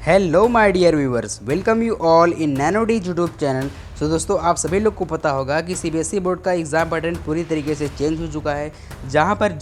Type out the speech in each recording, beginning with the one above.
Hello my dear viewers, welcome you all in नैनोडी YouTube channel. So दोस्तों, आप सभी लोग को पता होगा कि सीबीएसई बोर्ड का एग्ज़ाम पैटर्न पूरी तरीके से चेंज हो चुका है, जहां पर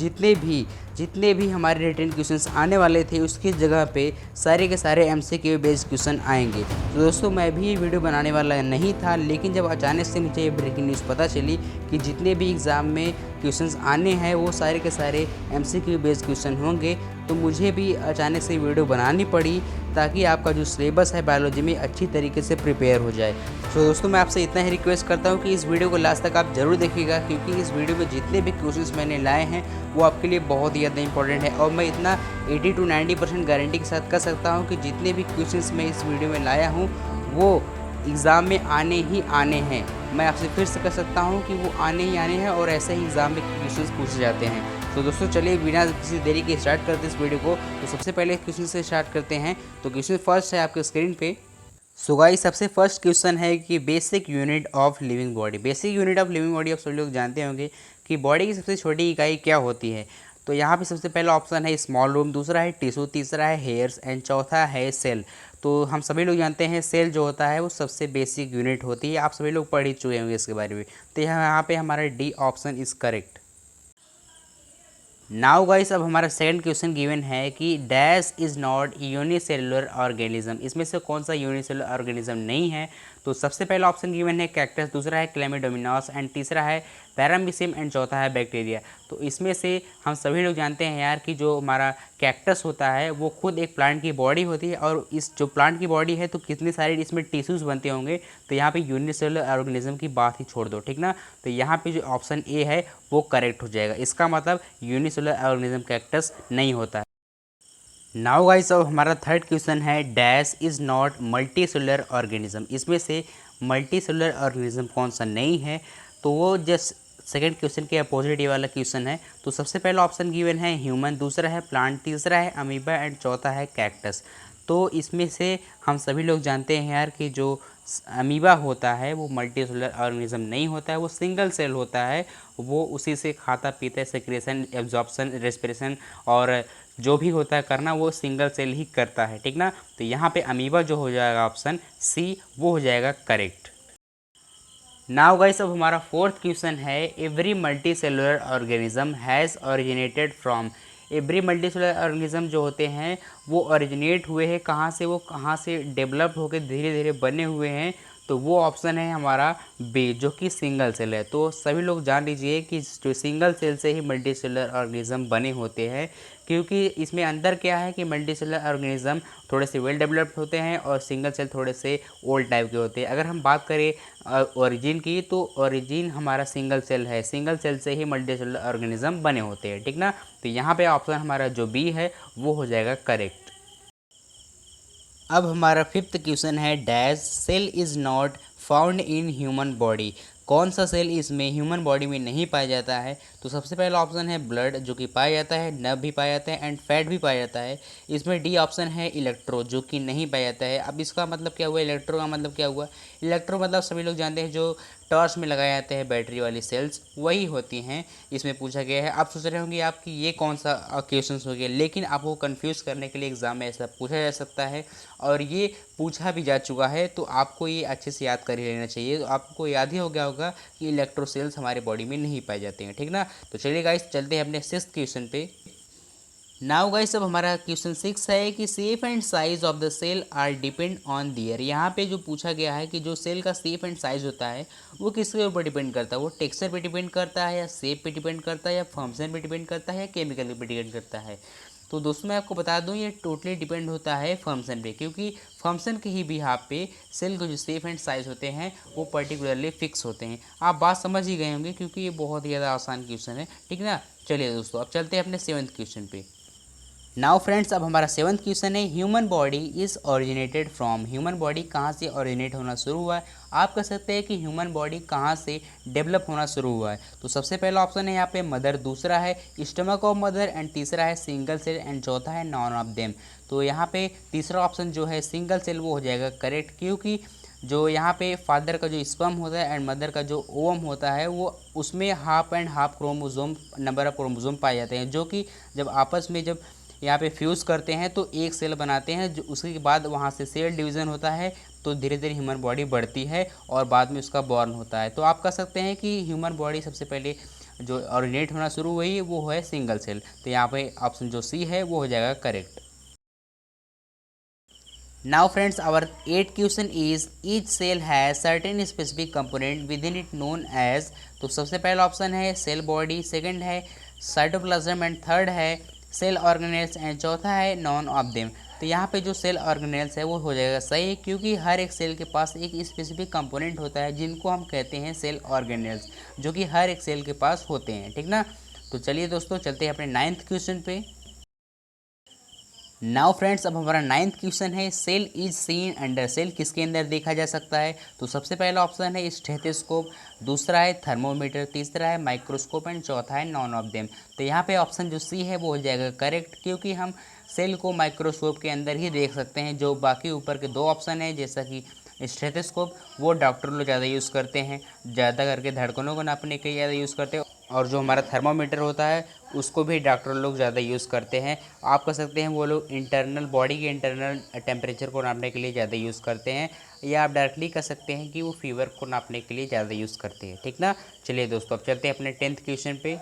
जितने भी हमारे रिटन क्वेश्चंस आने वाले थे उसकी जगह पे सारे के सारे एमसीक्यू बेस्ड क्वेश्चन आएंगे। तो दोस्तों, मैं भी ये वीडियो बनाने वाला नहीं था, लेकिन जब अचानक से मुझे ये ब्रेकिंग न्यूज़ पता चली कि जितने भी एग्ज़ाम में क्वेश्चंस आने हैं वो सारे के सारे एमसीक्यू बेस्ड क्वेश्चन होंगे, तो मुझे भी अचानक से वीडियो बनानी पड़ी ताकि आपका जो सिलेबस है बायोलॉजी में अच्छी तरीके से प्रिपेयर हो जाए। तो दोस्तों, मैं आपसे इतना ही रिक्वेस्ट करता हूँ कि इस वीडियो को लास्ट तक आप ज़रूर देखिएगा, क्योंकि इस वीडियो में जितने भी क्वेश्चंस मैंने लाए हैं वो आपके लिए बहुत ही ज़्यादा इंपॉर्टेंट है। और मैं इतना 80 to 90% गारंटी के साथ कह सकता हूँ कि जितने भी क्वेश्चंस मैं इस वीडियो में लाया हूँ वो एग्ज़ाम में आने ही आने हैं। मैं आपसे फिर से कह सकता हूँ कि वो आने ही आने हैं और ऐसे ही एग्ज़ाम में क्वेश्चंस पूछे जाते हैं। तो दोस्तों, चलिए बिना किसी देरी के स्टार्ट करते हैं इस वीडियो को। तो सबसे पहले क्वेश्चन से स्टार्ट करते हैं। तो क्वेश्चन फर्स्ट है आपके स्क्रीन पे। सो गाइस, सबसे फर्स्ट क्वेश्चन है कि basic unit of living body. Basic unit of living body आप सभी लोग जानते होंगे कि बॉडी की सबसे छोटी इकाई क्या होती है। तो यहाँ पे सबसे पहला ऑप्शन है स्मॉल रूम, दूसरा है टिश्यू, तीसरा है हेयर्स एंड चौथा है सेल। तो हम सभी लोग जानते हैं सेल जो होता है वो सबसे बेसिक यूनिट होती है। आप सभी लोग पढ़ ही चुके होंगे इसके बारे में। तो यहाँ पे हमारा D option is correct. Now guys, अब हमारा सेकंड क्वेश्चन गिवन है कि dash is not unicellular organism. इसमें से कौन सा यूनिसेलुलर ऑर्गेनिज्म नहीं है। तो सबसे पहला ऑप्शन गिवन है कैक्टस, दूसरा है क्लेमिडोमिनास एंड तीसरा है पैरामीसियम एंड चौथा है बैक्टीरिया। तो इसमें से हम सभी लोग जानते हैं यार कि जो हमारा कैक्टस होता है वो खुद एक प्लांट की बॉडी होती है, और इस जो प्लांट की बॉडी है तो कितने सारे इसमें टिश्यूज़ बनते होंगे। तो यहाँ पे यूनिसेलुलर ऑर्गेनिज्म की बात ही छोड़ दो, ठीक ना। तो यहाँ पे जो ऑप्शन ए है वो करेक्ट हो जाएगा। इसका मतलब यूनिसेलुलर ऑर्गेनिज्म कैक्टस नहीं होता है। नाउ गाइस, अब हमारा थर्ड क्वेश्चन है dash is not multi cellular organism. इसमें से मल्टी सेलुलर ऑर्गेनिज्म कौन सा नहीं है। तो वो जस्ट सेकेंड क्वेश्चन के अपोजिट ये वाला क्वेश्चन है। तो सबसे पहला ऑप्शन गिवन है ह्यूमन, दूसरा है प्लांट, तीसरा है अमीबा एंड चौथा है कैक्टस। तो इसमें से हम सभी लोग जानते हैं यार कि जो अमीबा होता है वो मल्टी सेलुलर ऑर्गेनिज्म नहीं होता है, वो सिंगल सेल होता है। वो उसी से खाता पीता है, सेक्रेशन, एब्जॉर्प्शन, रेस्पिरेशन और जो भी होता है करना वो सिंगल सेल ही करता है, ठीक ना। तो यहाँ पे अमीबा जो हो जाएगा ऑप्शन सी वो हो जाएगा करेक्ट। नाउ गाइस, अब हमारा फोर्थ क्वेश्चन है every multi cellular organism has originated from. Every multi cellular organism जो होते हैं वो ओरिजिनेट हुए हैं कहाँ से, वो कहाँ से डेवलप होकर धीरे धीरे बने हुए हैं। तो वो ऑप्शन है हमारा बी, जो कि सिंगल सेल है। तो सभी लोग जान लीजिए कि जो सिंगल सेल से ही मल्टी सेलुलर ऑर्गेनिज्म बने होते हैं, क्योंकि इसमें अंदर क्या है कि मल्टी सेलुलर ऑर्गेनिज्म थोड़े से वेल डेवलप्ड होते हैं और सिंगल सेल थोड़े से ओल्ड टाइप के होते हैं। अगर हम बात करें ओरिजिन की, तो ओरिजिन हमारा सिंगल सेल है, सिंगल सेल से ही मल्टी सेलुलर ऑर्गेनिज्म बने होते हैं, ठीक ना। तो यहाँ पे ऑप्शन हमारा जो बी है वो हो जाएगा करेक्ट। अब हमारा फिफ्थ क्वेश्चन है dash cell is not found in human body. कौन सा सेल इसमें ह्यूमन बॉडी में नहीं पाया जाता है। तो सबसे पहला ऑप्शन है ब्लड, जो कि पाया जाता है, नर्व भी पाया जाता है एंड फैट भी पाया जाता है। इसमें डी ऑप्शन है इलेक्ट्रो, जो कि नहीं पाया जाता है। अब इसका मतलब क्या हुआ, इलेक्ट्रो का मतलब क्या हुआ। इलेक्ट्रो मतलब सभी लोग जानते हैं जो टॉर्च में लगाए जाते हैं बैटरी वाली सेल्स, वही होती हैं इसमें पूछा गया है। आप सोच रहे होंगे आप कि ये कौन सा क्वेश्चन हो गया, लेकिन आपको कंफ्यूज करने के लिए एग्जाम में ऐसा पूछा जा सकता है और ये पूछा भी जा चुका है। तो आपको ये अच्छे से याद कर ही लेना चाहिए। तो आपको याद ही हो गया होगा कि इलेक्ट्रोसेल्स हमारे बॉडी में नहीं पाए जाते हैं, ठीक ना। तो चलिए गाइस, चलते हैं अपने सिक्स्थ क्वेश्चन पे। नाउ गाइस, अब हमारा क्वेश्चन 6 है कि shape and size of the cell are depend on their. यहाँ पे जो पूछा गया है कि जो सेल का शेप एंड साइज होता है वो किसके ऊपर डिपेंड करता है। वो टेक्सचर पे डिपेंड करता है, या शेप पे डिपेंड करता है, या फंक्शन पे डिपेंड करता है, या केमिकल पे डिपेंड करता है। तो दोस्तों, मैं आपको बता दूं ये टोटली डिपेंड होता है फंक्शन पे, क्योंकि फंक्शन के ही बिहाफ पे सेल के जो शेप एंड साइज होते हैं वो पर्टिकुलरली फिक्स होते हैं। आप बात समझ ही गए होंगे, क्योंकि ये बहुत ही ज़्यादा आसान क्वेश्चन है, ठीक ना। चलिए दोस्तों, अब चलते हैं अपने सेवन्थ क्वेश्चन पे। नाउ फ्रेंड्स, अब हमारा सेवन्थ क्वेश्चन है human body is originated from. Human body कहाँ से ओरिजिनेट होना शुरू हुआ है। आप कह सकते हैं कि ह्यूमन बॉडी कहाँ से डेवलप होना शुरू हुआ है। तो सबसे पहला ऑप्शन है यहाँ पे मदर, दूसरा है स्टमक ऑफ मदर एंड तीसरा है सिंगल सेल एंड चौथा है नॉन ऑफ देम। तो यहाँ पे तीसरा ऑप्शन जो है सिंगल सेल वो हो जाएगा करेक्ट, क्योंकि जो यहाँ पे फादर का जो स्पर्म होता है एंड मदर का जो ओवम होता है वो उसमें half and half chromosome number of chromosome पाए जाते हैं, जो कि जब आपस में जब यहाँ पे फ्यूज़ करते हैं तो एक सेल बनाते हैं, जो उसके बाद वहाँ से सेल डिवीज़न होता है, तो धीरे धीरे ह्यूमन बॉडी बढ़ती है और बाद में उसका बॉर्न होता है। तो आप कह सकते हैं कि ह्यूमन बॉडी सबसे पहले जो ऑरिजिनेट होना शुरू हुई वो है सिंगल सेल। तो यहाँ पे ऑप्शन जो सी है वो हो जाएगा correct. Now friends, our 8th question is each cell has certain specific component within it known as। तो सबसे पहला ऑप्शन है सेल बॉडी, सेकंड है साइटोप्लाज्म एंड थर्ड है सेल ऑर्गेनेल्स एंड चौथा है नॉन ऑफ देम। तो यहाँ पे जो सेल ऑर्गेनेल्स है वो हो जाएगा सही, क्योंकि हर एक सेल के पास एक स्पेसिफिक कंपोनेंट होता है जिनको हम कहते हैं सेल ऑर्गेनेल्स, जो कि हर एक सेल के पास होते हैं, ठीक ना। तो चलिए दोस्तों चलते हैं अपने 9th क्वेश्चन पे। नाउ फ्रेंड्स, अब हमारा 9th क्वेश्चन है cell is seen under. Cell किसके अंदर देखा जा सकता है? तो सबसे पहला ऑप्शन है स्टेथोस्कोप, दूसरा है थर्मोमीटर, तीसरा है माइक्रोस्कोप एंड चौथा है नॉन ऑफ देम। तो यहाँ पे ऑप्शन जो सी है वो हो जाएगा करेक्ट, क्योंकि हम सेल को माइक्रोस्कोप के अंदर ही देख सकते हैं। जो बाकी ऊपर के दो ऑप्शन है जैसा कि स्टेथोस्कोप वो डॉक्टर लोग ज़्यादा यूज़ करते हैं, ज़्यादा करके धड़कनों को नापने के लिए ज़्यादा यूज़ करते हैं, और जो हमारा थर्मामीटर होता है उसको भी डॉक्टर लोग ज़्यादा यूज़ करते हैं। आप कह सकते हैं वो लोग इंटरनल बॉडी के इंटरनल टेम्परेचर को नापने के लिए ज़्यादा यूज़ करते हैं, या आप डायरेक्टली कह सकते हैं कि वो फीवर को नापने के लिए ज़्यादा यूज़ करते हैं, ठीक ना। चलिए दोस्तों अब चलते हैं अपने 10th क्वेश्चन पे।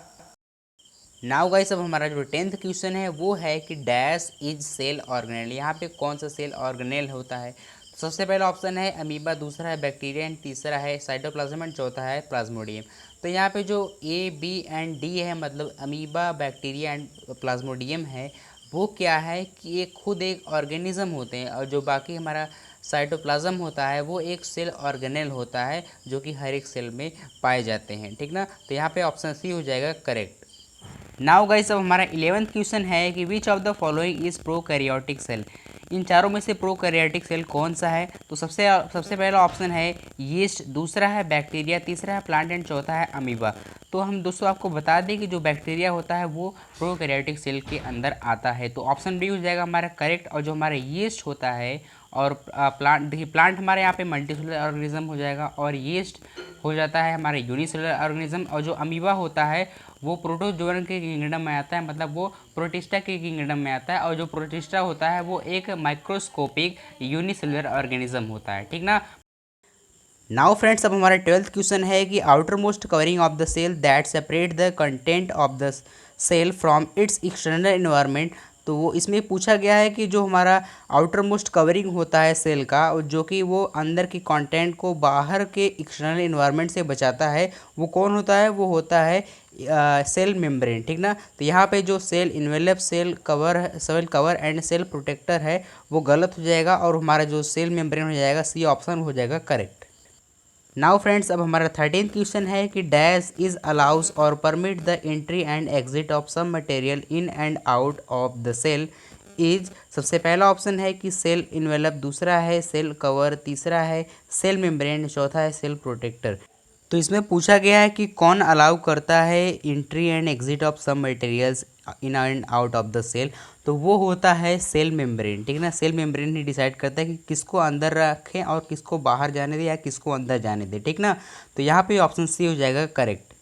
नाउ गाइस, अब हमारा जो 10th क्वेश्चन है वो है कि डैश इज सेल ऑर्गेनेल। यहाँ पे कौन सा सेल ऑर्गेनेल होता है? तो सबसे पहला ऑप्शन है अमीबा, दूसरा है बैक्टीरिया एंड तीसरा है साइटोप्लाज्म एंड चौथा है प्लाज्मोडियम। तो यहाँ पे जो ए बी एंड डी है, मतलब अमीबा, बैक्टीरिया एंड प्लाज्मोडियम है, वो क्या है कि ये खुद एक ऑर्गेनिज्म होते हैं, और जो बाकी हमारा साइटोप्लाज्म होता है वो एक सेल ऑर्गेनेल होता है, जो कि हर एक सेल में पाए जाते हैं, ठीक ना। तो यहाँ पे ऑप्शन सी हो जाएगा करेक्ट। नाउ गाइस, अब हमारा 11th क्वेश्चन है कि which of the following is prokaryotic cell. इन चारों में से प्रोकैरियोटिक सेल कौन सा है? तो सबसे सबसे पहला ऑप्शन है यीस्ट, दूसरा है बैक्टीरिया, तीसरा है प्लांट एंड चौथा है अमीबा। तो हम दोस्तों आपको बता दें कि जो बैक्टीरिया होता है वो प्रोकैरियोटिक सेल के अंदर आता है, तो ऑप्शन बी हो जाएगा हमारा करेक्ट। और जो हमारा यीस्ट होता है और प्लांट, देखिए प्लांट हमारे यहाँ पे मल्टीसेलुलर ऑर्गेनिज्म हो जाएगा, और यीस्ट हो जाता है हमारे यूनिसेलुलर ऑर्गेनिज्म, और जो अमीबा होता है वो प्रोटोजोअन के किंगडम में आता है, मतलब वो प्रोटिस्टा के किंगडम में आता है, और जो प्रोटिस्टा होता है वो एक माइक्रोस्कोपिक यूनिसेलुलर ऑर्गेनिज्म होता है, ठीक ना। नाउ फ्रेंड्स, अब हमारा 12th क्वेश्चन है कि outer most covering of the cell that separate the content of the cell from its external environment. तो वो इसमें पूछा गया है कि जो हमारा आउटर मोस्ट कवरिंग होता है सेल का, जो कि वो अंदर की कंटेंट को बाहर के एक्सटर्नल इन्वायरमेंट से बचाता है, वो कौन होता है? वो होता है सेल मेम्ब्रेन, ठीक ना। तो यहाँ पे जो cell envelope, cell cover and cell protector है वो गलत हो जाएगा, और हमारा जो सेल मेम्ब्रेन हो जाएगा सी ऑप्शन हो जाएगा करेक्ट। नाउ फ्रेंड्स, अब हमारा 13th क्वेश्चन है कि डैश इज अलाउज और permit the entry and exit of some material in and out of the cell is. सबसे पहला ऑप्शन है कि सेल इन्वेलप, दूसरा है सेल कवर, तीसरा है सेल मेम्ब्रेन, चौथा है सेल प्रोटेक्टर। तो इसमें पूछा गया है कि कौन अलाउ करता है entry and exit of some materials in and out of the cell. तो वो होता है सेल मेम्ब्रेन, ठीक ना। सेल मेम्ब्रेन ही डिसाइड करता है कि किसको अंदर रखें और किसको बाहर जाने दें या किसको अंदर जाने दें, ठीक ना। तो यहाँ पे ऑप्शन सी हो जाएगा correct.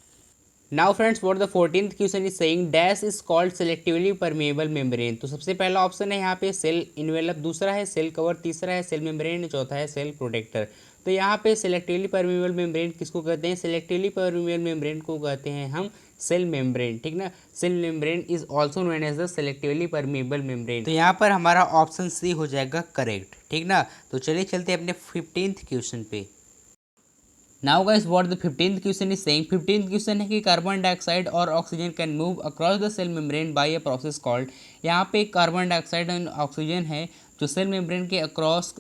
Now friends, for the 14th question is saying dash is called selectively permeable membrane. तो सबसे पहला ऑप्शन है यहाँ पे सेल इन्वेलप, दूसरा है सेल कवर, तीसरा है सेल मेम्ब्रेन, चौथा है सेल प्रोटेक्टर। तो यहाँ पे सेलेक्टिवली परमेबल मेम्ब्रेन किसको कहते हैं? सेलेक्टिवली परमेबल मेम्ब्रेन को कहते हैं हम सेल मेम्ब्रेन, ठीक ना। Cell membrane is also known as the selectively permeable membrane. तो यहाँ पर हमारा ऑप्शन सी हो जाएगा करेक्ट, ठीक ना। तो चलिए चलते हैं अपने 15th क्वेश्चन पे। Now guys, what the 15th question is saying. 15th question है कि कार्बन डाइऑक्साइड और oxygen can move across the cell membrane by a process called. यहाँ पे कार्बन डाइऑक्साइड एंड ऑक्सीजन है जो सेल मेम्ब्रेन के across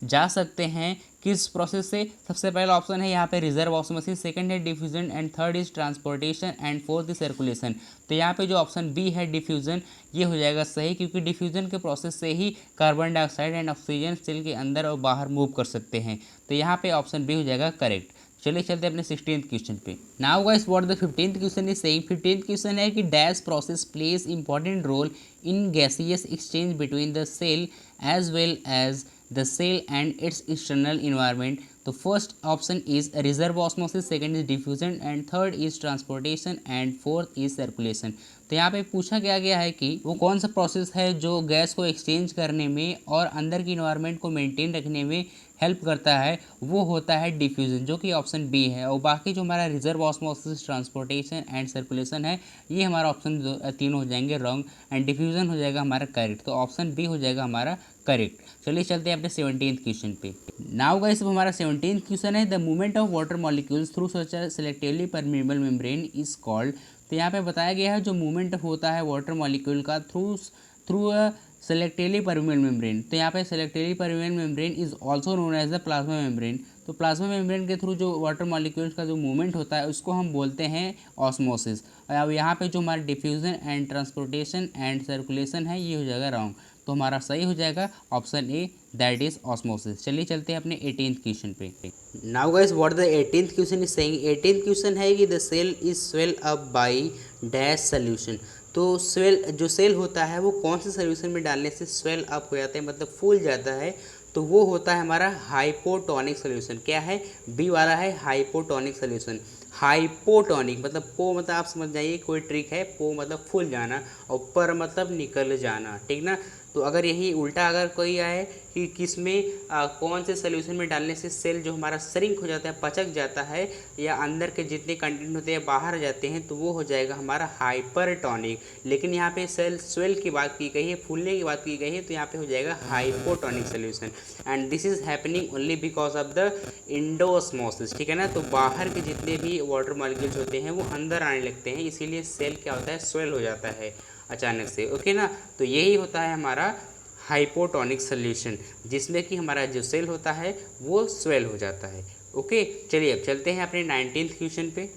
जा सकते हैं, किस प्रोसेस से? सबसे पहला ऑप्शन है यहाँ पे रिजर्व ऑस्मोसिस, सेकंड है diffusion and third is transportation and fourth is circulation. तो यहाँ पे जो ऑप्शन बी है डिफ्यूजन, ये हो जाएगा सही, क्योंकि डिफ्यूजन के प्रोसेस से ही carbon dioxide and oxygen cell के अंदर और बाहर मूव कर सकते हैं। तो यहाँ पे ऑप्शन बी हो जाएगा करेक्ट। चलिए चलते हैं अपने 16th क्वेश्चन पे। Now guys, what the 15th question is saying. 15th question है कि dash process plays important role in gaseous exchange between the cell as well as the cell and its external environment। तो first option is reverse osmosis, second is diffusion and third is transportation and fourth is circulation. तो तो यहाँ पे पूछा गया है कि वो कौन सा प्रोसेस है जो गैस को एक्सचेंज करने में और अंदर की इन्वायरमेंट को मेंटेन रखने में हेल्प करता है। वो होता है डिफ्यूज़न, जो कि ऑप्शन बी है। और बाकी जो हमारा reserve osmosis, transportation and circulation है, ये हमारा ऑप्शन तीनों हो जाएंगे रॉन्ग एंड डिफ्यूज़न हो जाएगा हमारा करेक्ट। तो ऑप्शन बी हो जाएगा हमारा करेक्ट। चलिए चलते हैं अपने 17th क्वेश्चन पे। नाउ गाइस हमारा 17th क्वेश्चन है the movement of water molecules through such a selectively permeable membrane is called. तो यहाँ पे बताया गया है जो मूवमेंट होता है वाटर मॉलिक्यूल का through a selectively permeable membrane. तो यहाँ पे selectively permeable membrane is also known as the plasma membrane. तो प्लाज्मा मेम्ब्रेन के थ्रू जो वाटर मॉलिक्यूल्स का जो मूवमेंट होता है उसको हम बोलते हैं ऑस्मोसिस। अब यहाँ पे जो हमारा diffusion and transportation and circulation है ये हो जाएगा रॉन्ग। तो हमारा सही हो जाएगा option A, that is osmosis. चलिए चलते हैं अपने 18th क्वेश्चन पे। Now guys what the 18th question is saying. 18th question है कि the cell is swell up by dash solution. तो स्वेल जो सेल होता है वो कौन से सोल्यूशन में डालने से स्वेल अप हो जाता है, मतलब फूल जाता है। तो वो होता है हमारा हाइपोटोनिक सोल्यूशन। क्या है, बी वाला है हाइपोटोनिक सोल्यूशन। हाइपोटोनिक मतलब पो मतलब आप समझ जाइए कोई ट्रिक है, पो मतलब फूल जाना और पर मतलब निकल जाना, ठीक ना। तो अगर यही उल्टा अगर कोई आए कि किस में कौन से सोल्यूशन में डालने से सेल जो हमारा श्रिंक हो जाता है, पचक जाता है, या अंदर के जितने कंटेंट होते हैं बाहर जाते हैं, तो वो हो जाएगा हमारा हाइपरटोनिक। लेकिन यहाँ पे सेल स्वेल की बात की गई है, फूलने की बात की गई है, तो यहाँ पे हो जाएगा hypotonic solution. And this is happening only because of the endosmosis, ठीक है ना। तो बाहर के जितने भी वाटर मॉलिक्यूल्स होते हैं वो अंदर आने लगते हैं, इसीलिए सेल क्या होता है, स्वेल हो जाता है अचानक से, ओके ना। तो यही होता है हमारा हाइपोटोनिक सोल्यूशन, जिसमें कि हमारा जो सेल होता है वो स्वेल हो जाता है, ओके। चलिए अब चलते हैं अपने 19th क्वेश्चन पे।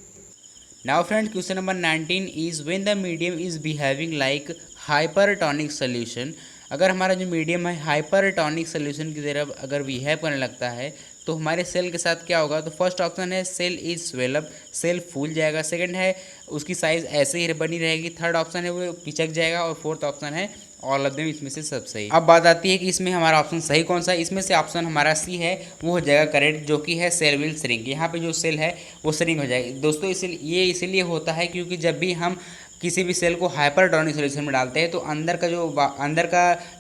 Now friend question number 19 is when the medium is behaving like hypertonic solution. अगर हमारा जो मीडियम है हाइपरटोनिक सोल्यूशन की तरफ अगर बिहेव करने लगता है तो हमारे सेल के साथ क्या होगा। तो फर्स्ट ऑप्शन है सेल इज स्वेलअप, सेल फूल जाएगा। सेकंड है उसकी साइज ऐसे ही बनी रहेगी। थर्ड ऑप्शन है वो पिचक जाएगा। और फोर्थ ऑप्शन है ऑल ऑफ देम, इसमें से सब सही। अब बात आती है कि इसमें हमारा ऑप्शन सही कौन सा है। इसमें से ऑप्शन हमारा सी है, वो हो जाएगा करेक्ट, जो कि है सेल विल श्रिंक। यहाँ पे जो सेल है वो श्रिंक हो जाएगी दोस्तों। इसीलिए होता है क्योंकि जब भी हम किसी भी सेल को हाइपरटोनिक सोल्यूशन में डालते हैं तो अंदर का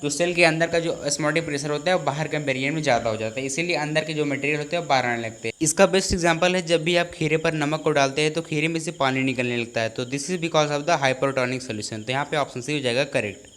जो सेल के अंदर का जो ऑस्मोटिक प्रेशर होता है वो बाहर कंपेरिजन में ज़्यादा हो जाता है, इसीलिए अंदर के जो मटेरियल होते हैं वो बाहर आने लगते हैं। इसका बेस्ट एग्जांपल है जब भी आप खीरे पर नमक को डालते हैं तो खीरे में से पानी निकलने लगता है। तो this is because of the hypertonic solution. तो यहाँ पे ऑप्शन सी हो जाएगा करेक्ट।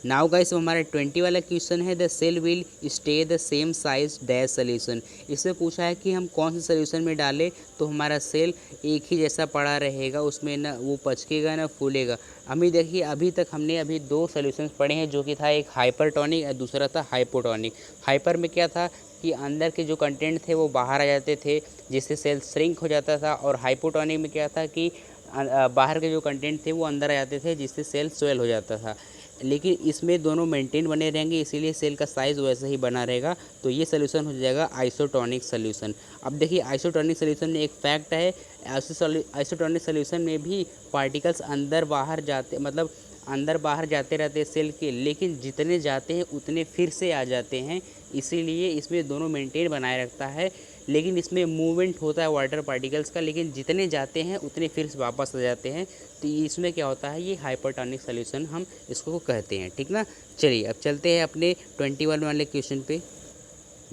नाउ गाइस हमारा 20 वाला क्वेश्चन है the cell will stay the same size dash solution. इसमें पूछा है कि हम कौन से सोल्यूशन में डालें तो हमारा सेल एक ही जैसा पड़ा रहेगा, उसमें ना वो पचकेगा ना फूलेगा। अभी देखिए अभी तक हमने अभी दो सोल्यूशंस पढ़े हैं, जो कि था एक हाइपरटोनिक और दूसरा था हाइपोटोनिक। हाइपर में क्या था कि अंदर के जो कंटेंट थे वो बाहर आ जाते थे जिससे सेल श्रिंक हो जाता था, और हाइपोटोनिक में क्या था कि बाहर के जो कंटेंट थे वो अंदर आ जाते थे जिससे सेल स्वेल हो जाता था। लेकिन इसमें दोनों मेंटेन बने रहेंगे, इसीलिए सेल का साइज़ वैसे ही बना रहेगा। तो ये सोल्यूशन हो जाएगा आइसोटोनिक सोल्यूशन। अब देखिए आइसोटोनिक सोल्यूशन में एक फैक्ट है, आइसोटोनिक सोल्यूशन में भी पार्टिकल्स अंदर बाहर जाते, मतलब अंदर बाहर जाते रहते हैं सेल के, लेकिन जितने जाते हैं उतने फिर से आ जाते हैं, इसीलिए इसमें दोनों मेंटेन बनाए रखता है। लेकिन इसमें मूवमेंट होता है वाटर पार्टिकल्स का, लेकिन जितने जाते हैं उतने फिर से वापस आ जाते हैं। तो इसमें क्या होता है, ये हाइपरटोनिक सोल्यूशन हम इसको कहते हैं, ठीक ना। चलिए अब चलते हैं अपने 21 वाले क्वेश्चन पे।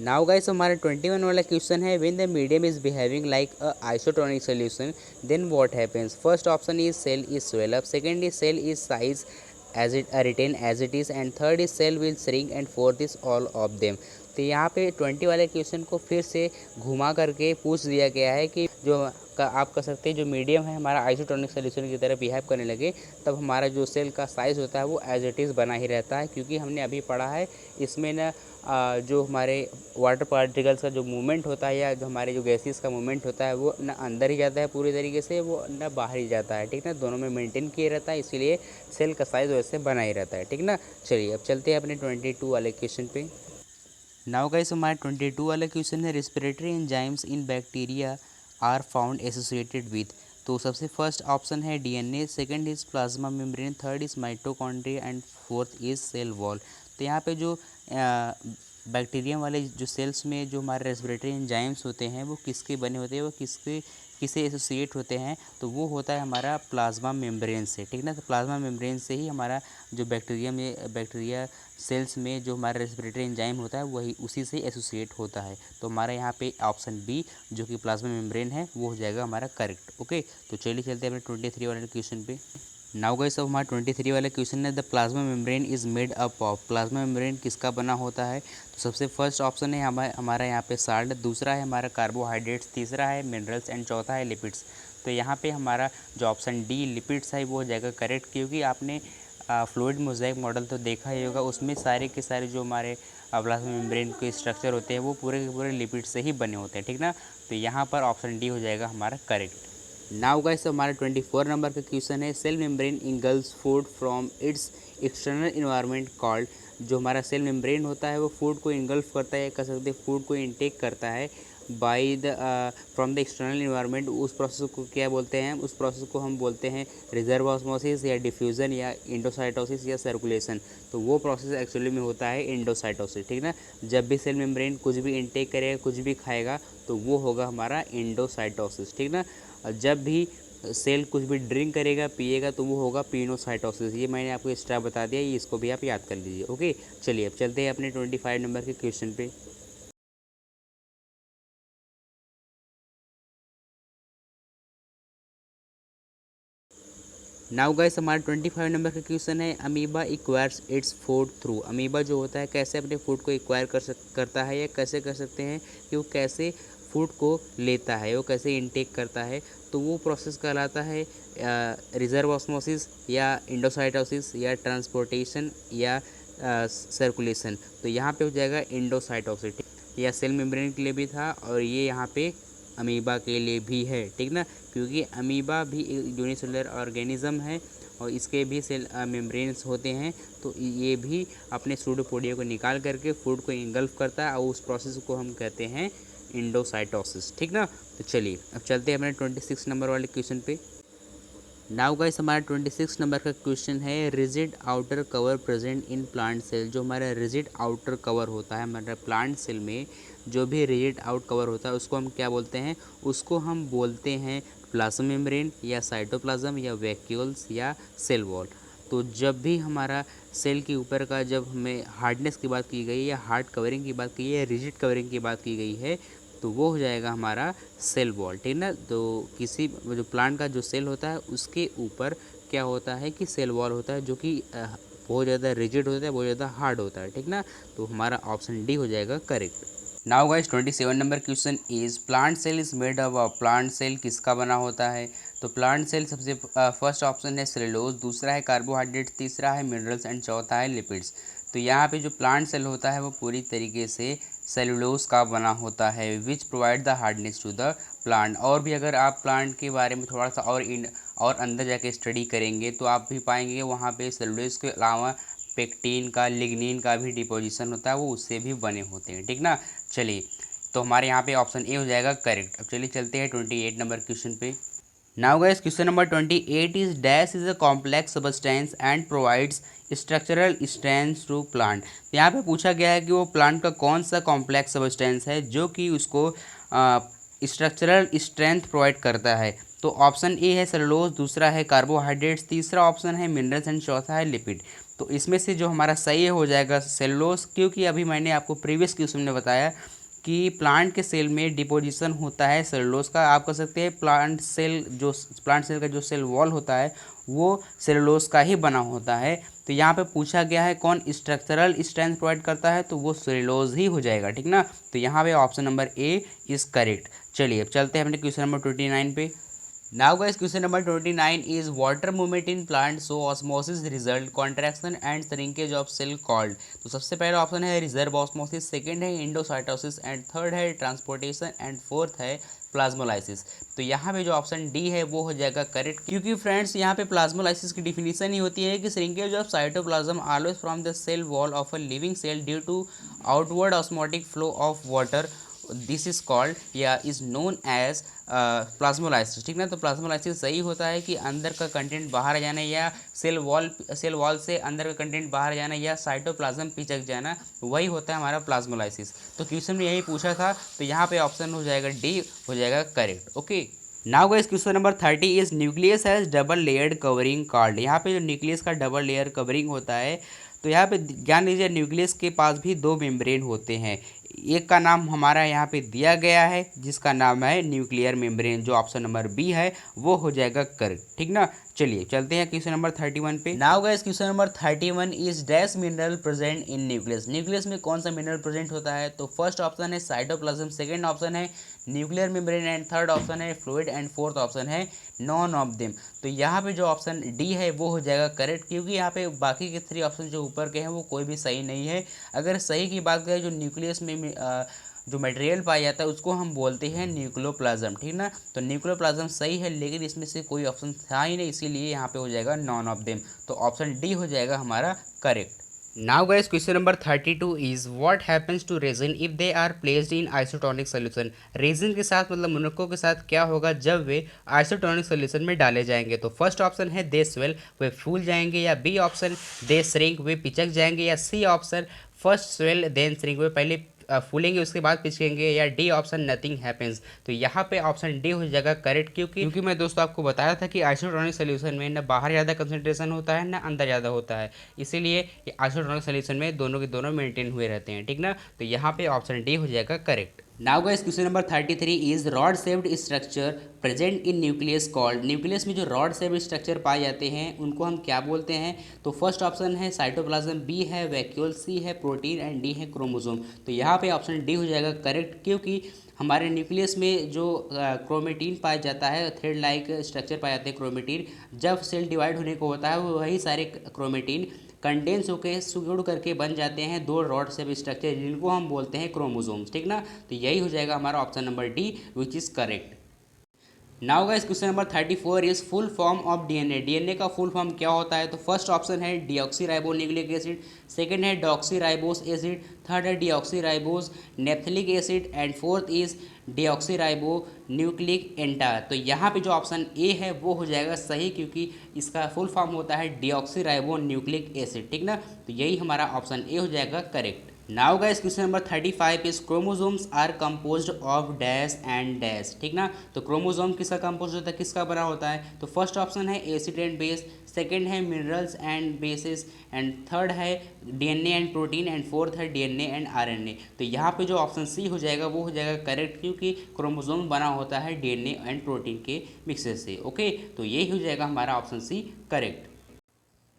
नाउ गाइस हमारा 21 वाला क्वेश्चन है when the medium is behaving like a isotonic solution then what happens. First option is cell is swell up, second is cell is size as it retain as it is, and third is cell will shrink, and fourth is all of them. तो यहाँ पे 20 वाले question को फिर से घुमा करके पूछ दिया गया है कि जो आप कह सकते हैं जो मीडियम है हमारा आइसोटोनिक सोल्यूशन की तरह बिहेव करने लगे, तब हमारा जो सेल का साइज़ होता है वो एज इट इज़ बना ही रहता है। क्योंकि हमने अभी पढ़ा है इसमें ना जो हमारे वाटर पार्टिकल्स का जो मूवमेंट होता है या जो हमारे जो गैसेस का मूवमेंट होता है वो ना अंदर ही जाता है पूरी तरीके से, वो ना बाहर ही जाता है, ठीक ना। दोनों में मेंटेन किए रहता है, इसीलिए सेल का साइज़ वैसे बना ही रहता है, ठीक ना। चलिए अब चलते हैं अपने 22 वाले क्वेश्चन पे। नाउ गाइस हमारा 22 वाला क्वेश्चन है respiratory enzymes in bacteria are found associated with. तो सबसे फर्स्ट ऑप्शन है DNA, second is plasma membrane, third is mitochondria and fourth is cell wall. तो यहाँ पे जो बैक्टीरियम वाले जो सेल्स में जो हमारे रेस्पिरेटरी एंजाइम्स होते हैं वो किसके बने होते हैं, वो किसके किससे एसोसिएट होते हैं, तो वो होता है हमारा प्लाज्मा मेम्ब्रेन से, ठीक ना। तो प्लाज्मा मेम्ब्रेन से ही हमारा जो बैक्टीरिया सेल्स में जो हमारा रेस्पिरेटरी एंजाइम होता है वही उसी से एसोसिएट होता है। तो हमारा यहाँ पे ऑप्शन बी जो कि प्लाज्मा मेम्ब्रेन है वो हो जाएगा हमारा करेक्ट। ओके, तो चलिए चलते हैं अपने 23 वाले क्वेश्चन पे। नाउ गाइस, अब हमारा 23 वाला क्वेश्चन है the plasma membrane is made up of. Plasma membrane किसका बना होता है? तो सबसे फर्स्ट ऑप्शन है हमारा यहाँ पे साल्ट, दूसरा है हमारा कार्बोहाइड्रेट्स, तीसरा है मिनरल्स एंड चौथा है लिपिड्स। तो यहाँ पे हमारा जो ऑप्शन डी लिपिड्स है वो हो जाएगा करेक्ट, क्योंकि आपने फ्लूइड मोज़ेक मॉडल तो देखा ही होगा, उसमें सारे के सारे जो हमारे प्लाज्मा मेम्ब्रेन के स्ट्रक्चर होते हैं वो पूरे के पूरे लिपिड से ही बने होते हैं, ठीक ना। तो यहाँ पर ऑप्शन डी हो जाएगा हमारा करेक्ट। नाउ गाइस, हमारा 24 नंबर का क्वेश्चन है cell membrane engulfs food from its external environment called. जो हमारा सेल मेम्ब्रेन होता है वो फूड को इंगल्फ करता है, कह सकते हैं फूड को इनटेक करता है by the from the external environment. उस प्रोसेस को क्या बोलते हैं? उस प्रोसेस को हम बोलते हैं रिजर्व ऑस्मोसिस या डिफ्यूज़न या इंडोसाइटोसिस या सर्कुलेशन। तो वो प्रोसेस एक्चुअली में होता है इंडोसाइटोसिस, ठीक ना। जब भी सेल मेम्ब्रेन कुछ भी इनटेक करेगा, कुछ भी खाएगा, तो वो होगा हमारा इंडोसाइटोसिस, ठीक ना। जब भी सेल कुछ भी ड्रिंक करेगा, पिएगा, तो वो होगा पिनोसाइटोसिस। ये मैंने आपको एक्स्ट्रा बता दिया, ये इसको भी आप याद कर लीजिए। ओके, चलिए अब चलते हैं अपने 25 नंबर के क्वेश्चन पे। नाउ गाइस, हमारा 25 नंबर का क्वेश्चन है amoeba acquires its food through. Amoeba जो होता है कैसे अपने फूड को एक्वायर करता है, या कैसे कर सकते हैं कि वो कैसे फूड को लेता है, वो कैसे इनटेक करता है। तो वो प्रोसेस कहलाता है रिजर्व ऑस्मोसिस या इंडोसाइटोसिस या ट्रांसपोर्टेशन या सर्कुलेशन। तो यहाँ पे हो जाएगा इंडोसाइटोसिस, या सेल मेम्ब्रेन के लिए भी था और ये यहाँ पे अमीबा के लिए भी है, ठीक ना। क्योंकि अमीबा भी यूनिसेलुलर ऑर्गेनिज्म है और इसके भी सेल मेम्ब्रेन्स होते हैं। तो ये भी अपने सूडोपोडिया को निकाल करके फूड को इंगल्फ करता है और उस प्रोसेस को हम कहते हैं इंडोसाइटोसिस, ठीक ना। तो चलिए अब चलते हैं अपने 26 नंबर वाले क्वेश्चन पे। नाउ गाइस, हमारा 26 नंबर का क्वेश्चन है rigid outer cover present in plant cell. जो हमारा रिजिड आउटर कवर होता है हमारा प्लांट सेल में, जो भी रिजिड आउट कवर होता है उसको हम क्या बोलते हैं? उसको हम बोलते हैं प्लाज्मा मेम्ब्रेन या साइटोप्लाज्म या वैक्यूल्स या सेल वॉल। तो जब भी हमारा सेल के ऊपर का जब हमें हार्डनेस की बात की गई या हार्ड कवरिंग की बात की है या रिजिड कवरिंग की बात की गई है, तो वो हो जाएगा हमारा सेल वॉल, ठीक ना। तो किसी जो प्लांट का जो सेल होता है उसके ऊपर क्या होता है कि सेल वॉल होता है, जो कि बहुत ज़्यादा रिजिड होता है, बहुत ज़्यादा हार्ड होता है, ठीक ना। तो हमारा ऑप्शन डी हो जाएगा correct. Now guys, 27 number question is plant cell is made up of. Plant cell किसका बना होता है? तो प्लांट सेल सबसे फर्स्ट ऑप्शन है सेलुलोज, दूसरा है कार्बोहाइड्रेट, तीसरा है मिनरल्स एंड चौथा है लिपिड्स। तो यहाँ पे जो प्लांट सेल होता है वो पूरी तरीके से सेलुलोज का बना होता है which provide the hardness to the plant. और भी अगर आप प्लांट के बारे में थोड़ा सा और अंदर जाके स्टडी करेंगे तो आप भी पाएंगे वहाँ पे सेलुलोज के अलावा पेक्टिन का, लिग्निन का भी डिपोजिशन होता है, वो उससे भी बने होते हैं, ठीक ना। चलिए, तो हमारे यहाँ पे ऑप्शन ए हो जाएगा करेक्ट। अब चलिए चलते हैं 28 नंबर क्वेश्चन पे। Now guys, question number 28 is dash is a complex substance and provides structural strength to plant. तो यहाँ पे पूछा गया है कि वो प्लांट का कौन सा कॉम्प्लेक्स सब्सटेंस है जो कि उसको स्ट्रक्चरल स्ट्रेंथ प्रोवाइड करता है। तो ऑप्शन ए है सेलुलोज, दूसरा है कार्बोहाइड्रेट्स, तीसरा ऑप्शन है मिनरल्स एंड चौथा है लिपिड। तो इसमें से जो हमारा सही हो जाएगा सेलुलोज, क्योंकि अभी मैंने आपको प्रीवियस क्वेश्चन में बताया कि प्लांट के सेल में डिपोजिशन होता है सेलुलोज का। आप कह सकते हैं प्लांट सेल का जो सेल वॉल होता है वो सेलुलोज का ही बना होता है। तो यहाँ पे पूछा गया है कौन स्ट्रक्चरल स्ट्रेंथ प्रोवाइड करता है, तो वो सेलुलोज ही हो जाएगा, ठीक ना। तो यहाँ पे option number A is correct. चलिए अब चलते हैं अपने क्वेश्चन नंबर 29 पे। Now guys, question number 29 is water movement in plant so osmosis result contraction and shrinkage of cell called. तो सबसे पहला ऑप्शन है रिजर्व ऑस्मोसिस, सेकंड है इंडोसाइटोसिस एंड थर्ड है ट्रांसपोर्टेशन एंड फोर्थ है प्लाज्मोलाइसिस। तो यहाँ पे जो ऑप्शन डी है वो हो जाएगा करेक्ट, क्योंकि फ्रेंड्स यहाँ पे प्लाज्मोलाइसिस की डिफिनीशन ही होती है कि shrinkage of cytoplasm always from the cell wall of a living cell due to outward osmotic flow of water. This is called या इज नोन एज प्लाज्मोलाइसिस, ठीक ना। तो प्लाज्मोलाइसिस सही होता है कि अंदर का कंटेंट बाहर आ जाना या सेल वॉल से अंदर का कंटेंट बाहर जाना या साइटोप्लाज्म पिचक जाना, वही होता है हमारा प्लाज्मोलाइसिस। तो क्वेश्चन में यही पूछा था, तो यहाँ पे ऑप्शन हो जाएगा डी हो जाएगा correct. Okay, now guys question number 30 is nucleus has double layered covering called. यहाँ पे जो न्यूक्लियस का डबल लेयर कवरिंग होता है, तो यहाँ पे जान लीजिए न्यूक्लियस के पास भी दो मेम्ब्रेन होते हैं। एक का नाम हमारा यहाँ पे दिया गया है जिसका नाम है न्यूक्लियर मेम्ब्रेन, जो ऑप्शन नंबर बी है वो हो जाएगा करेक्ट। ठीक ना, चलिए चलते हैं क्वेश्चन नंबर 31 पे। Now guys question number 31 is dash mineral present in nucleus. Nucleus में कौन सा मिनरल प्रेजेंट होता है? तो फर्स्ट ऑप्शन है साइटोप्लाज्म, सेकंड ऑप्शन है nuclear membrane and third option है फ्लूइड एंड फोर्थ ऑप्शन है नॉन ऑफ देम। तो यहाँ पे जो ऑप्शन डी है वो हो जाएगा करेक्ट, क्योंकि यहाँ पे बाकी के 3 ऑप्शन जो ऊपर के हैं वो कोई भी सही नहीं है। अगर सही की बात करें, जो न्यूक्लियस में जो मटेरियल पाया जाता है उसको हम बोलते हैं न्यूक्लियोप्लाज्म। ठीक ना, तो न्यूक्लियोप्लाज्म सही है, लेकिन इसमें से कोई ऑप्शन था ही नहीं, इसीलिए यहाँ पे हो जाएगा नॉन ऑफ देम। तो ऑप्शन डी हो जाएगा हमारा correct. Now guys question number 32 is what happens to raisin if they are placed in isotonic solution. Raisin के साथ मतलब मुनक्को के साथ क्या होगा जब वे आइसोटोनिक सोल्यूशन में डाले जाएंगे? तो फर्स्ट ऑप्शन है दे स्वेल, वे फूल जाएंगे, या बी ऑप्शन दे श्रिंक, वे पिचक जाएंगे, या C option first swell then shrink, वे पहले फूलेंगे उसके बाद पिचकेंगे, या डी ऑप्शन नथिंग हैपेंस। तो यहाँ पे ऑप्शन डी हो जाएगा करेक्ट, क्योंकि मैं दोस्तों आपको बताया था कि आइसोटोनिक सोल्यूशन में ना बाहर ज़्यादा कंसंट्रेशन होता है ना अंदर ज़्यादा होता है, इसीलिए आइसोटोनिक सोल्यूशन में दोनों के दोनों मेंटेन हुए रहते हैं। ठीक ना, तो यहाँ पे ऑप्शन डी हो जाएगा correct. Now guys question number 33 is rod shaped structure present in nucleus called. Nucleus में जो रॉड शेप्ड स्ट्रक्चर पाए जाते हैं उनको हम क्या बोलते हैं? तो फर्स्ट ऑप्शन है साइटोप्लाज्म, बी है वैक्यूल, सी है प्रोटीन एंड डी है क्रोमोसोम। तो यहाँ पे ऑप्शन डी हो जाएगा करेक्ट, क्योंकि हमारे न्यूक्लियस में जो क्रोमेटिन पाया जाता है, थ्रेड लाइक स्ट्रक्चर पाए जाते हैं क्रोमेटिन, जब सेल डिवाइड होने को होता है वही सारे क्रोमेटिन कंडेंस होकर सुगुड़ करके बन जाते हैं 2 रॉड शेप स्ट्रक्चर, जिनको हम बोलते हैं क्रोमोसोम्स। ठीक ना, तो यही हो जाएगा हमारा option number D which is correct. Now guys question number 34 is full form of DNA. DNA का फुल फॉर्म क्या होता है? तो फर्स्ट ऑप्शन है डीऑक्सीराइबोन्यूक्लिक एसिड, सेकंड है डॉक्सीराइबोस एसिड, थर्ड है deoxyribose naphthalic acid and fourth is deoxyribonucleic एंटार। तो यहाँ पे जो ऑप्शन ए है वो हो जाएगा सही, क्योंकि इसका फुल फॉर्म होता है डीऑक्सीराइबोन्यूक्लिक एसिड। ठीक ना, तो यही हमारा ऑप्शन ए हो जाएगा correct. Now guys question number 35 is chromosomes are composed of dash and dash. ठीक ना, तो क्रोमोसोम किसका कंपोज होता है, किसका बना होता है? तो फर्स्ट ऑप्शन है एसिड एंड बेस, सेकंड है minerals and bases and third है DNA and protein and fourth है डीएनए एंड आरएनए। तो यहाँ पे जो ऑप्शन सी हो जाएगा वो हो जाएगा करेक्ट, क्योंकि क्रोमोसोम बना होता है डीएनए एंड प्रोटीन के मिक्सर से। ओके, तो यही हो जाएगा हमारा option C correct.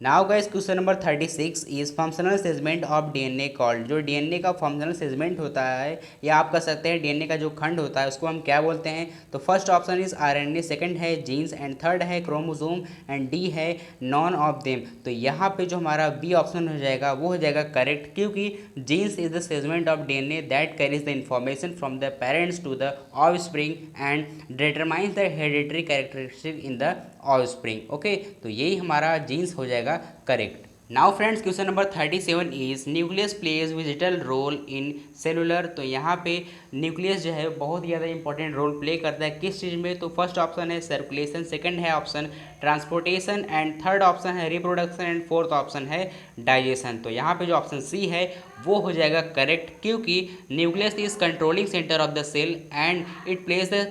Now guys question number 36 is functional segment of DNA called. जो डीएनए का फंक्शनल सेगमेंट होता है, या आप कह सकते हैं डीएनए का जो खंड होता है उसको हम क्या बोलते हैं? तो first option is RNA, second है जीन्स एंड थर्ड है क्रोमोसोम एंड डी है नॉन ऑफ देम। तो यहाँ पे जो हमारा बी ऑप्शन हो जाएगा वो हो जाएगा करेक्ट, क्योंकि genes is the segment of DNA that carries the information from the parents to the offspring and determines the hereditary characteristic in the offspring. Okay, तो यही हमारा जीन्स हो जाएगा correct. Now friends question number 37 is nucleus plays vital role in cellular. तो यहाँ पे nucleus जो है बहुत ही ज़्यादा इंपॉर्टेंट रोल प्ले करता है किस चीज़ में? तो फर्स्ट ऑप्शन है सर्कुलेशन, सेकंड है option transportation and third option है रिप्रोडक्शन एंड फोर्थ ऑप्शन है डाइजेशन। तो यहाँ पे जो ऑप्शन सी है वो हो जाएगा करेक्ट, क्योंकि nucleus is controlling centre of the cell and it plays the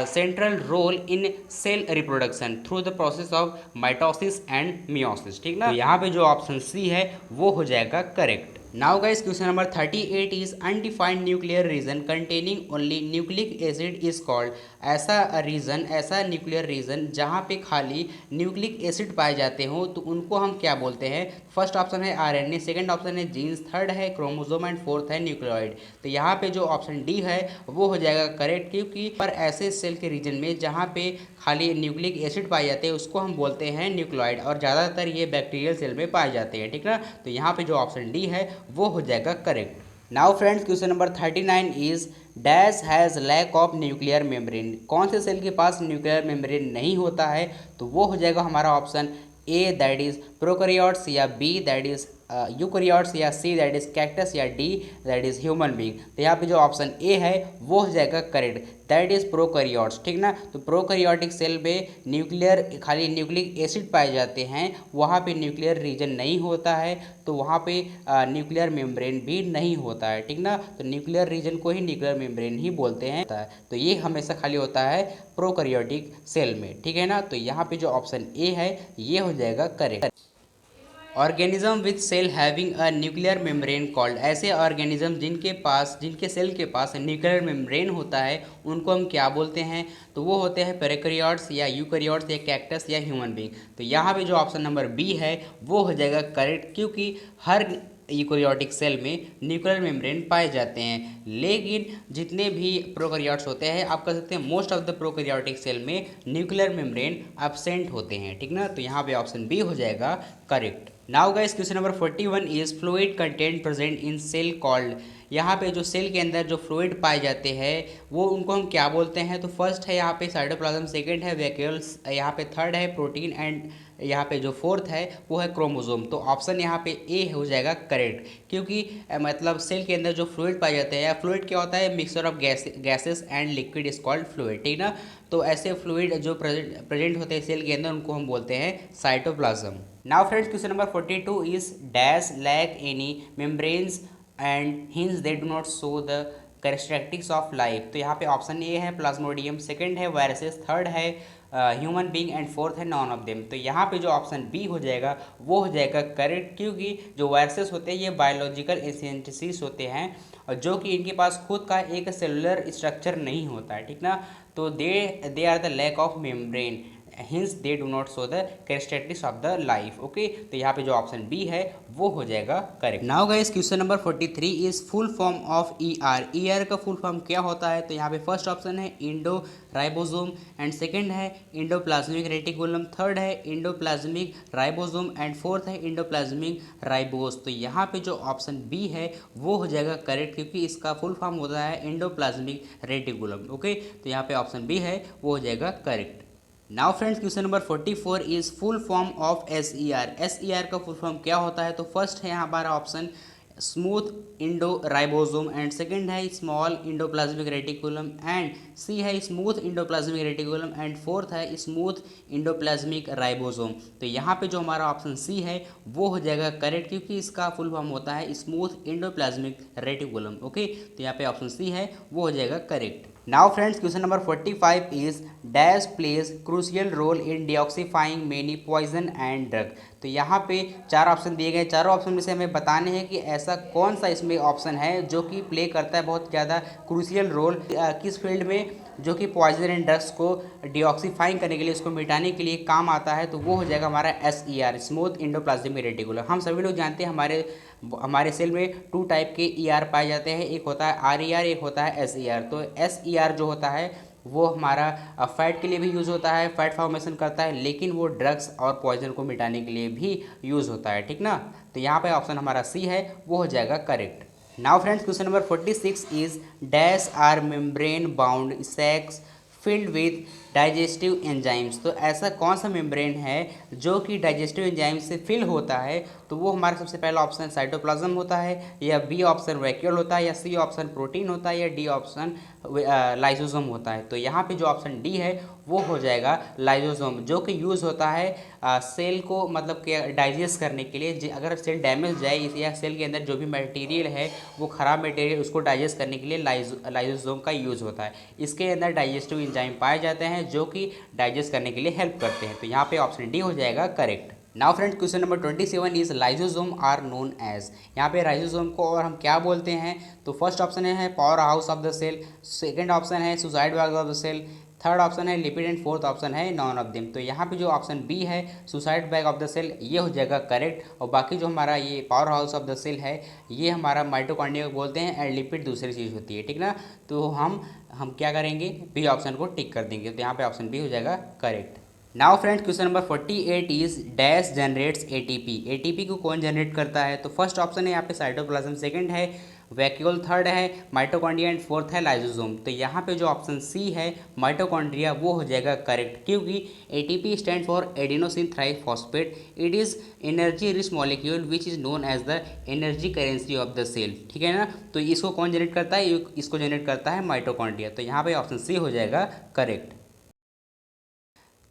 central role in cell reproduction through the process of mitosis and meiosis. ठीक ना, तो यहाँ पे जो ऑप्शन सी है वो हो जाएगा correct. Now guys question number 38 is undefined nuclear region containing only nucleic acid is called. ऐसा रीजन, ऐसा न्यूक्लियर रीजन जहाँ पे खाली न्यूक्लिक एसिड पाए जाते हो तो उनको हम क्या बोलते हैं? फर्स्ट ऑप्शन है आरएनए, सेकंड ऑप्शन है जीन्स, थर्ड है क्रोमोसोम एंड फोर्थ है न्यूक्लियोइड। तो यहाँ पे जो ऑप्शन डी है वो हो जाएगा करेक्ट, क्योंकि पर ऐसे सेल के रीजन में जहाँ पे खाली न्यूक्लिक एसिड पाए जाते हैं उसको हम बोलते हैं न्यूक्लियोइड, और ज़्यादातर ये बैक्टीरियल सेल में पाए जाते हैं। ठीक ना, तो यहाँ पे जो ऑप्शन डी है वो हो जाएगा correct. Now friends question number 39 is dash has lack of nuclear membrane. कौन से सेल के पास न्यूक्लियर मेम्ब्रेन नहीं होता है? तो वो हो जाएगा हमारा option A that is prokaryotes, या बी दैट इज यूकैरियोट्स, या सी दैट इज कैक्टस, या D that is human being. तो यहाँ पे जो ऑप्शन ए है वो हो जाएगा करेक्ट, दैट इज प्रोकैरियोट्स, ठीक ना। तो प्रोकैरियोटिक सेल में न्यूक्लियर खाली न्यूक्लिक एसिड पाए जाते हैं, वहाँ पे न्यूक्लियर रीजन नहीं होता है, तो वहाँ पे न्यूक्लियर मेम्ब्रेन भी नहीं होता है, ठीक ना। तो न्यूक्लियर रीजन को ही न्यूक्लियर मेम्ब्रेन ही बोलते हैं। तो ये हमेशा खाली होता है प्रोकैरियोटिक सेल में, ठीक है ना। तो यहाँ पे जो ऑप्शन ए है ये हो जाएगा correct. Organism with cell having a nuclear membrane called, ऐसे ऑर्गेनिज्म जिनके सेल के पास न्यूक्लियर मेम्ब्रेन होता है उनको हम क्या बोलते हैं, तो वो होते हैं प्रोकैरियोट्स, या यूकैरियोट्स, या कैक्टस, या ह्यूमन बीइंग। तो यहाँ पे जो ऑप्शन नंबर बी है वो हो जाएगा करेक्ट, क्योंकि हर यूकैरियोटिक सेल में न्यूक्लियर मेम्ब्रेन पाए जाते हैं, लेकिन जितने भी प्रोकैरियोट्स होते हैं आप कह सकते हैं most of the prokaryotic cell में न्यूक्लियर मेम्ब्रेन एब्सेंट होते हैं, ठीक ना। तो यहाँ पे ऑप्शन बी हो जाएगा correct. Now guys question number 41 is fluid content present in cell called, यहाँ पे जो सेल के अंदर जो फ्लूइड पाए जाते हैं वो उनको हम क्या बोलते हैं, तो फर्स्ट है यहाँ पे साइटोप्लाज्म, सेकंड है वैक्यूल्स, यहाँ पे थर्ड है प्रोटीन, एंड यहाँ पे जो फोर्थ है वो है क्रोमोसोम। तो ऑप्शन यहाँ पे ए हो जाएगा करेक्ट, क्योंकि मतलब सेल के अंदर जो फ्लूइड पाए जाते हैं, या फ्लूइड क्या होता है, mixture of gases and liquid is called fluid, ठीक ना। तो ऐसे फ्लूइड जो प्रेजेंट होते हैं सेल के अंदर उनको हम बोलते हैं cytoplasm. Now friends question number 42 is dash lack any membranes and hence they do not show the characteristics of life. तो यहाँ पे ऑप्शन ए है प्लाज्मोडियम, सेकंड है वायरसेस, थर्ड है ह्यूमन बीइंग, एंड फोर्थ है नॉन ऑफ देम। तो यहाँ पे जो ऑप्शन बी हो जाएगा वो हो जाएगा करेक्ट, क्योंकि जो वायरसेस होते हैं ये बायोलॉजिकल एसेंटिसिस होते हैं, और जो कि इनके पास खुद का एक सेलुलर स्ट्रक्चर नहीं होता है, ठीक ना। तो they are the lack of membrane, hence they do not show the characteristics of the life, okay. तो यहाँ पे जो ऑप्शन बी है वो हो जाएगा correct. Now guys question number 43 is full form of ER. ER का फुल फॉर्म क्या होता है, तो यहाँ पे फर्स्ट ऑप्शन है इंडो राइबोसोम, एंड सेकंड है इंडोप्लाज्मिक रेटिकुलम, थर्ड है इंडोप्लाज्मिक राइबोसोम, एंड फोर्थ है इंडोप्लाज्मिक राइबोस। तो यहाँ पे जो ऑप्शन बी है वो हो जाएगा करेक्ट, क्योंकि इसका फुल फॉर्म होता है इंडोप्लाज्मिक रेटिकुलम, ओके। तो यहाँ पे ऑप्शन बी है वो हो जाएगा correct. Now friends question number 44 is full form of SER. SER का फुल फॉर्म क्या होता है, तो फर्स्ट है हमारा option smooth Indo ribosome, and second है स्मॉल इंडोप्लाज्मिक रेटिकुलम, एंड सी है smooth endoplasmic reticulum, and fourth है स्मूथ इंडोप्लाज्मिक राइबोसोम। तो यहाँ पे जो हमारा ऑप्शन सी है वो हो जाएगा करेक्ट, क्योंकि इसका फुल फॉर्म होता है स्मूथ इंडोप्लाज्मिक रेटिकुलम, ओके। तो यहाँ पे ऑप्शन सी है वो हो जाएगा correct. Now friends question number 45 is dash plays crucial role in detoxifying many poison and drug. तो यहाँ पे चार ऑप्शन दिए गए, चारों ऑप्शन में से हमें बताने हैं कि ऐसा कौन सा इसमें ऑप्शन है जो कि प्ले करता है बहुत ज़्यादा क्रूशियल रोल किस फील्ड में, जो कि पॉइजन एंड ड्रग्स को डिऑक्सीफाइंग करने के लिए, उसको मिटाने के लिए काम आता है। तो वो हो जाएगा हमारा एसईआर, स्मूथ इंडोप्लाज्मिक रेटिकुलम। हम सभी लोग जानते हैं हमारे सेल में टू टाइप के ईआर पाए जाते हैं, एक होता है आरईआर, एक होता है एसईआर। तो एसईआर जो होता है वो हमारा फैट के लिए भी यूज़ होता है, फैट फॉर्मेशन करता है, लेकिन वो ड्रग्स और पॉइजन को मिटाने के लिए भी यूज़ होता है, ठीक ना। तो यहाँ पे ऑप्शन हमारा सी है वो हो जाएगा correct. Now friends question number 46 is dash are membrane bound sacs filled with digestive enzymes. तो ऐसा कौन सा मेम्ब्रेन है जो कि डाइजेस्टिव एंजाइम से फिल होता है, तो वो हमारा सबसे पहला ऑप्शन साइटोप्लाज्म होता है, या बी ऑप्शन वैक्यूल होता है, या सी ऑप्शन प्रोटीन होता है, या डी ऑप्शन लाइसोसोम होता है। तो यहाँ पे जो ऑप्शन डी है वो हो जाएगा लाइसोसोम, जो कि यूज़ होता है सेल को मतलब कि डाइजेस्ट करने के लिए। अगर सेल डैमेज जाए या सेल के अंदर जो भी मटेरियल है वो ख़राब मटेरियल, उसको डाइजेस्ट करने के लिए लाइसोसोम का यूज़ होता है। इसके अंदर डाइजेस्टिव एंजाइम पाए जाते हैं जो कि डाइजेस्ट करने के लिए हेल्प करते हैं। तो यहाँ पे ऑप्शन डी हो जाएगा correct. Now friends question number 27 is lysosome are known as. यहाँ पे लाइसोसोम को और हम क्या बोलते हैं, तो फर्स्ट ऑप्शन है power house of the cell, second option है suicide bag of the cell, third option है लिपिड, एंड फोर्थ ऑप्शन है नॉन ऑफ देम। तो यहाँ पे जो ऑप्शन बी है suicide bag of the cell ये हो जाएगा करेक्ट, और बाकी जो हमारा ये power house of the cell है ये हमारा माइटोकॉन्ड्रिया को बोलते हैं, एंड लिपिड दूसरी चीज़ होती है, ठीक ना। तो हम क्या करेंगे, बी ऑप्शन को टिक कर देंगे। तो यहाँ पे ऑप्शन बी हो जाएगा correct. Now friends question number 48 is dash generates ATP. ATP को कौन जनरेट करता है, तो फर्स्ट ऑप्शन है यहाँ पे साइटोप्लाज्म, सेकंड है वैक्यूल थर्ड है माइटोकॉन्ड्रिया एंड फोर्थ है लाइसोसोम। तो यहाँ पे जो ऑप्शन सी है माइटोकॉन्ड्रिया वो हो जाएगा करेक्ट, क्योंकि ATP stand for adenosine triphosphate. It is energy rich molecule which is known as the energy currency of the cell. ठीक है ना। तो इसको कौन जनरेट करता है, इसको जनरेट करता है माइटोकॉन्ड्रिया। तो यहाँ पे ऑप्शन सी हो जाएगा correct.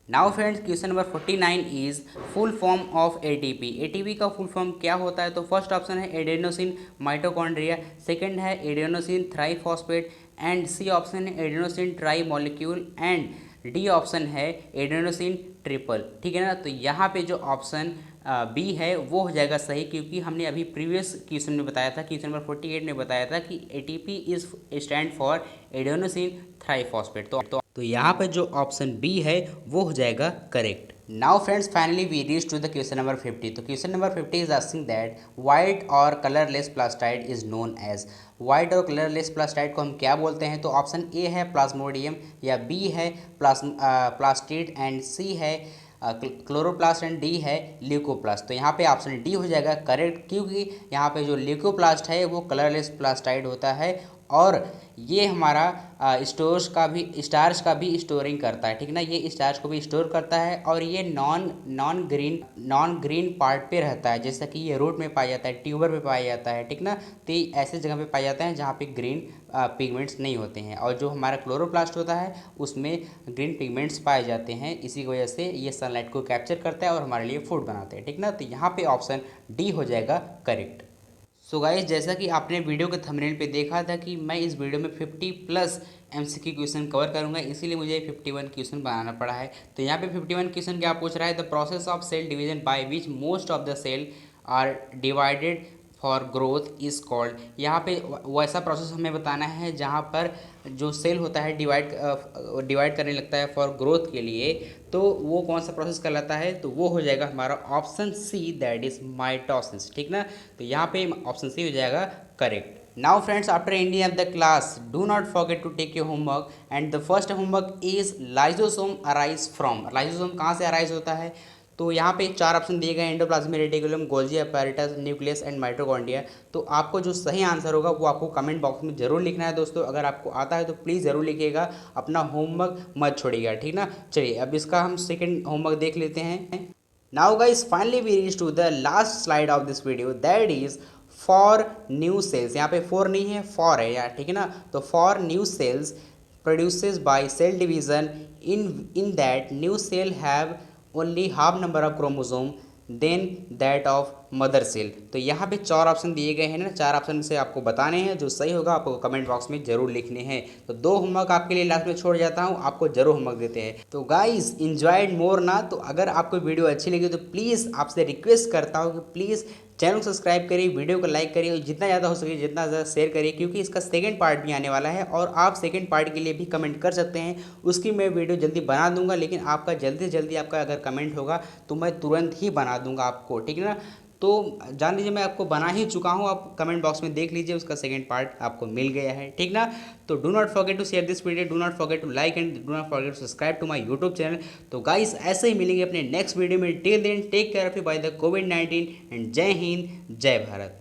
Now friends question number 49 is full form of ATP. ATP का फुल फॉर्म क्या होता है? तो फर्स्ट ऑप्शन है एडेनोसिन माइटोकॉन्ड्रिया, सेकंड है एडेनोसिन थ्राइफॉस्फेट एंड सी ऑप्शन है adenosine try molecule and D option है एडेनोसिन ट्रिपल। ठीक है ना। तो यहाँ पे जो ऑप्शन बी है वो हो जाएगा सही, क्योंकि हमने अभी प्रीवियस क्वेश्चन में बताया था, क्वेश्चन नंबर 48 में बताया था कि ATP is stand for adenosine triphosphate. तो यहाँ पर जो ऑप्शन बी है वो हो जाएगा correct. Now friends finally we reach to the question number 50। तो question number 50 is asking that white और colourless plastid is known as. White और कलरलेस प्लास्टाइड को हम क्या बोलते हैं? तो ऑप्शन ए है प्लाज्मोडियम, या बी है प्लास्टिड एंड सी है क्लोरोप्लास्ट एंड डी है ल्यूकोप्लास्ट। तो यहाँ पे ऑप्शन डी हो जाएगा करेक्ट, क्योंकि यहाँ पे जो ल्यूकोप्लास्ट है वो कलरलेस प्लास्टाइड होता है और ये हमारा स्टार्च का भी स्टोरिंग करता है। ठीक ना। ये स्टार्च को भी स्टोर करता है और ये नॉन ग्रीन पार्ट पे रहता है, जैसा कि ये रूट में पाया जाता है, ट्यूबर पे पाया जाता है। ठीक ना। तो ये ऐसे जगह पे पाया जाता है जहाँ पे ग्रीन पिगमेंट्स नहीं होते हैं, और जो हमारा क्लोरोप्लास्ट होता है उसमें ग्रीन पिगमेंट्स पाए जाते हैं। इसी की वजह से ये सनलाइट को कैप्चर करता है और हमारे लिए फूड बनाते हैं। ठीक ना। तो यहाँ पे ऑप्शन डी हो जाएगा करेक्ट। सो गाइस जैसा कि आपने वीडियो के थंबनेल पे देखा था कि मैं इस वीडियो में 50 प्लस एमसीक्यू क्वेश्चन कवर करूंगा, इसीलिए मुझे 51 क्वेश्चन बनाना पड़ा है। तो यहाँ पे 51 क्वेश्चन क्या पूछ रहा है? The process of cell division by which most of the cell are divided for growth is called. यहाँ पे वैसा प्रोसेस हमें बताना है जहाँ पर जो सेल होता है डिवाइड करने लगता है फॉर ग्रोथ के लिए, तो वो कौन सा प्रोसेस कहलाता है? तो वो हो जाएगा हमारा option C, that is mitosis. ठीक ना। तो यहाँ पे ऑप्शन सी हो जाएगा correct. Now friends, after ending of the class, do not forget to take your homework and the first homework is lysosome arise from। lysosome कहाँ से arise होता है? तो यहाँ पे 4 ऑप्शन दिए गए हैं, endoplasmic reticulum, Golgi apparatus, nucleus and mitochondria. तो आपको जो सही आंसर होगा वो आपको कमेंट बॉक्स में जरूर लिखना है दोस्तों। अगर आपको आता है तो प्लीज़ ज़रूर लिखिएगा, अपना होमवर्क मत छोड़िएगा। ठीक ना। चलिए अब इसका हम सेकेंड होमवर्क देख लेते हैं। Now guys finally we reach to the last slide of this video, that is four new cells. यहाँ पे फॉर नहीं है, फॉर है यार। ठीक है ना। तो four new cells produces by cell division in that new cell have only half number of chromosome then that of mother cell. तो यहाँ पे 4 ऑप्शन दिए गए हैं ना, 4 ऑप्शन से आपको बताने हैं, जो सही होगा आपको कमेंट बॉक्स में जरूर लिखने हैं। तो 2 होमवर्क आपके लिए लास्ट में छोड़ जाता हूँ, आपको जरूर होमवर्क देते हैं। तो गाइज इंजॉयड मोर ना। तो अगर आपको वीडियो अच्छी लगी तो प्लीज़ आपसे रिक्वेस्ट करता हूँ कि प्लीज़ चैनल को सब्सक्राइब करिए, वीडियो को लाइक करिए और जितना ज़्यादा हो सके जितना ज़्यादा शेयर करिए, क्योंकि इसका सेकंड पार्ट भी आने वाला है और आप सेकंड पार्ट के लिए भी कमेंट कर सकते हैं। उसकी मैं वीडियो जल्दी बना दूंगा, लेकिन आपका जल्दी से जल्दी आपका अगर कमेंट होगा तो मैं तुरंत ही बना दूंगा आपको। ठीक है ना। तो जान लीजिए मैं आपको बना ही चुका हूँ, आप कमेंट बॉक्स में देख लीजिए, उसका सेकंड पार्ट आपको मिल गया है। ठीक ना। तो do not forget to share this video, do not forget to like and do not forget to subscribe to my YouTube channel. तो गाइस ऐसे ही मिलेंगे अपने नेक्स्ट वीडियो में। Till then take care of you by the कोविड-19 and जय हिंद जय भारत।